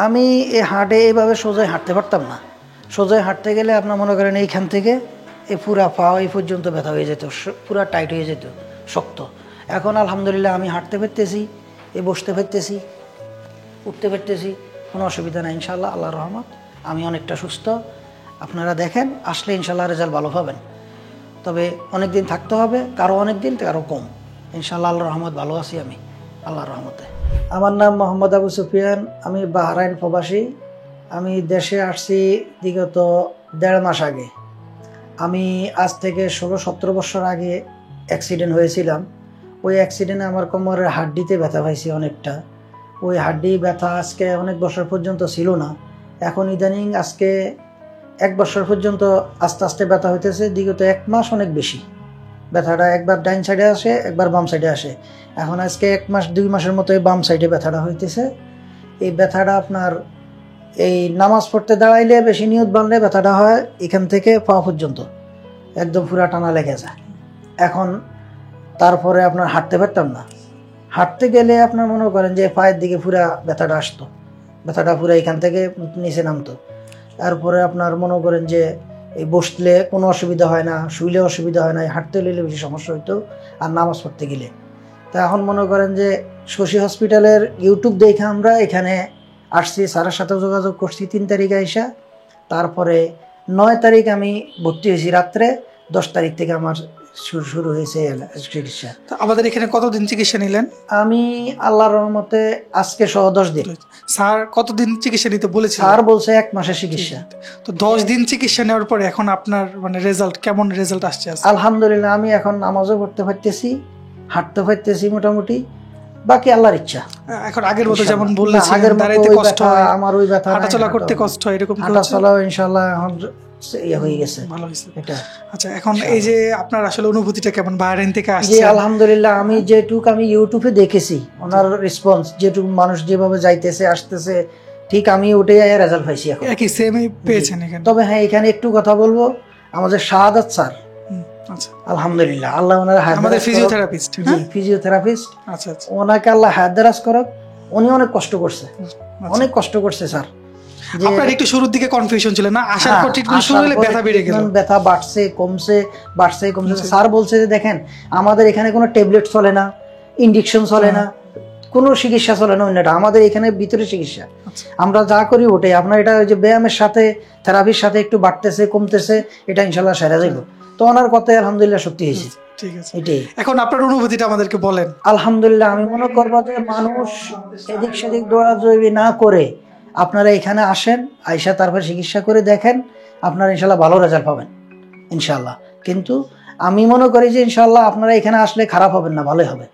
আমি এই হাটে এইভাবে সোজাই হাঁটতে পারতাম না। সোজাই হাঁটতে গেলে আপনার মনে করেন এইখান থেকে এই পুরা পা এই পর্যন্ত ব্যথা হয়ে যেত, পুরা টাইট হয়ে যেত, শক্ত। এখন আলহামদুলিল্লাহ আমি হাঁটতে পারতেছি, বসতে পারতেছি, উঠতে পারতেছি, কোনো অসুবিধা নাই ইনশাআল্লাহ, আল্লাহর রহমত। আমি অনেকটা সুস্থ। আপনারা দেখেন, আসলে ইনশাআল্লাহ রেজাল্ট ভালো পাবেন। তবে অনেক দিন থাকতে হবে, কারো অনেক দিন, কারো কম। ইনশাআল্লাহ আল্লাহর রহমত ভালো আছি আমি, আল্লাহর রহমতে। আমার নাম মোহাম্মদ আবু সুফিয়ান, আমি বাহরাইন প্রবাসী। আমি দেশে আসছি বিগত 1.5 মাস আগে। আমি আজ থেকে 16-17 বছর আগে অ্যাক্সিডেন্ট হয়েছিলাম। ওই অ্যাক্সিডেন্টে আমার কোমরের হাড্ডিতে ব্যথা পাইছি অনেকটা। ওই হাড্ডি ব্যথা আজকে অনেক বছর পর্যন্ত ছিল না, এখন ইদানিং আজকে 1 বছর পর্যন্ত আস্তে আস্তে ব্যথা হইতেছে। বিগত 1 মাস অনেক বেশি ব্যথাটা, একবার ডাইন সাইডে আসে, একবার বাম সাইডে আসে। এখন আজকে 1 মাস 2 মাসের মতো বাম সাইডে ব্যথাটা হইতেছে। এই ব্যথাটা আপনার এই নামাজ পড়তে দাঁড়াইলে, বেশি নিয়ত বানলে ব্যথাটা হয় এখান থেকে পা পর্যন্ত, একদম পুরা টানা লেগে যায়। এখন তারপরে আপনার হাঁটতে পারতাম না। হাঁটতে গেলে আপনার মনে করেন যে পায়ের দিকে পুরা ব্যথাটা আসতো, ব্যথাটা পুরা এখান থেকে নিচে নামতো। তারপরে আপনার মনে করেন যে এই বসলে কোনো অসুবিধা হয় না, শুইলে অসুবিধা হয় না, হাঁটতে গেলে বেশি সমস্যা হইতো, আর নামাজ পড়তে গেলে। তা এখন মনে করেন যে শশী হসপিটালের ইউটিউব দেখে আমরা এখানে আসছি, স্যারের সাথে যোগাযোগ করছি 3 তারিখে আইসা। তারপরে 9 তারিখ আমি ভর্তি হয়েছি রাত্রে, 10 তারিখ থেকে আমার শুরু হয়েছে চিকিৎসা। আমাদের এখানে কতদিন চিকিৎসা নিলেন? আমি আল্লাহর রহমতে আজকে সহ 10 দিন। স্যার কতদিন চিকিৎসা নিতে বলেছে? স্যার বলছে 1 মাসের চিকিৎসা। তো 10 দিন চিকিৎসা নেওয়ার পরে এখন আপনার মানে রেজাল্ট কেমন, রেজাল্ট আসছে? আলহামদুলিল্লাহ, আমি এখন নামাজও পড়তে পারতেছি, হাঁটতে পারতেছি মোটামুটি, বাকি আল্লাহর ইচ্ছা। এখন আগের মতো যেমন বললেন আগের দাঁড়াইতে কষ্ট হয়, আমার ওই ব্যথা, হাঁটাচলা করতে কষ্ট হয়, এরকম হাঁটাচলা ইনশাআল্লাহ এখন হয়ে গেছে, ভালো হয়েছে এটা। আচ্ছা, এখন এই যে আপনার আসলে অনুভূতিটা কেমন বাহরাইন থেকে আসছে? জি আলহামদুলিল্লাহ, আমি যেটুকু আমি ইউটিউবে দেখেছি ওনার রেসপন্স, যেটুকু মানুষ যেভাবে যাইতেছে আসতেছে, ঠিক আমি ওটাই রেজাল্ট পাইছি। এখন একই সেমই পেয়েছেন এখানে? তবে হ্যাঁ, এখানে একটু কথা বলবো, আমাদের শাহাদাত স্যার, আচ্ছা আলহামদুলিল্লাহ, আল্লাহ ওনার আমাদের ফিজিওথেরাপিস্ট। জি ফিজিওথেরাপিস্ট। আচ্ছা আচ্ছা, ওনাকে আল্লাহ হায়াত করুক। উনি অনেক কষ্ট করছে, অনেক কষ্ট করছে স্যার। আপনার একটু শুরুর দিকে কনফিউশন ছিল না? আসার পর ট্রিটমেন্ট শুরু হলে ব্যথা বেড়ে গেল, ব্যথা বাড়ছে কমছে, বাড়ছে কমছে। স্যার বলছে যে দেখেন, আমাদের এখানে কোনো ট্যাবলেট চলে না, ইনজেকশন চলে না, কোনো চিকিৎসা চলে না অন্যটা, আমাদের এখানে ভিতরে চিকিৎসা। আমরা যা করি ওটাই। আপনার এটা ওই যে ব্যায়ামের সাথে, থেরাপির সাথে একটু বাড়তেছে কমতেছে, এটা ইনশাল্লাহ সেরে যাইব। তো ওনার কথায় আলহামদুলিল্লাহ সত্যি হয়েছে। ঠিক আছে, এটাই। এখন আপনার অনুভূতিটা আমাদেরকে বলেন। আলহামদুলিল্লাহ, আমি মনে করবো যে মানুষ এদিক সেদিক দৌড়াদৌড়ি না করে আপনারা এখানে আসেন, আইসা তারপর চিকিৎসা করে দেখেন, আপনারা ইনশাল্লাহ ভালো রেজাল্ট পাবেন ইনশাল্লাহ। কিন্তু আমি মনে করি যে ইনশাল্লাহ আপনারা এখানে আসলে খারাপ হবেন না, ভালোই হবে।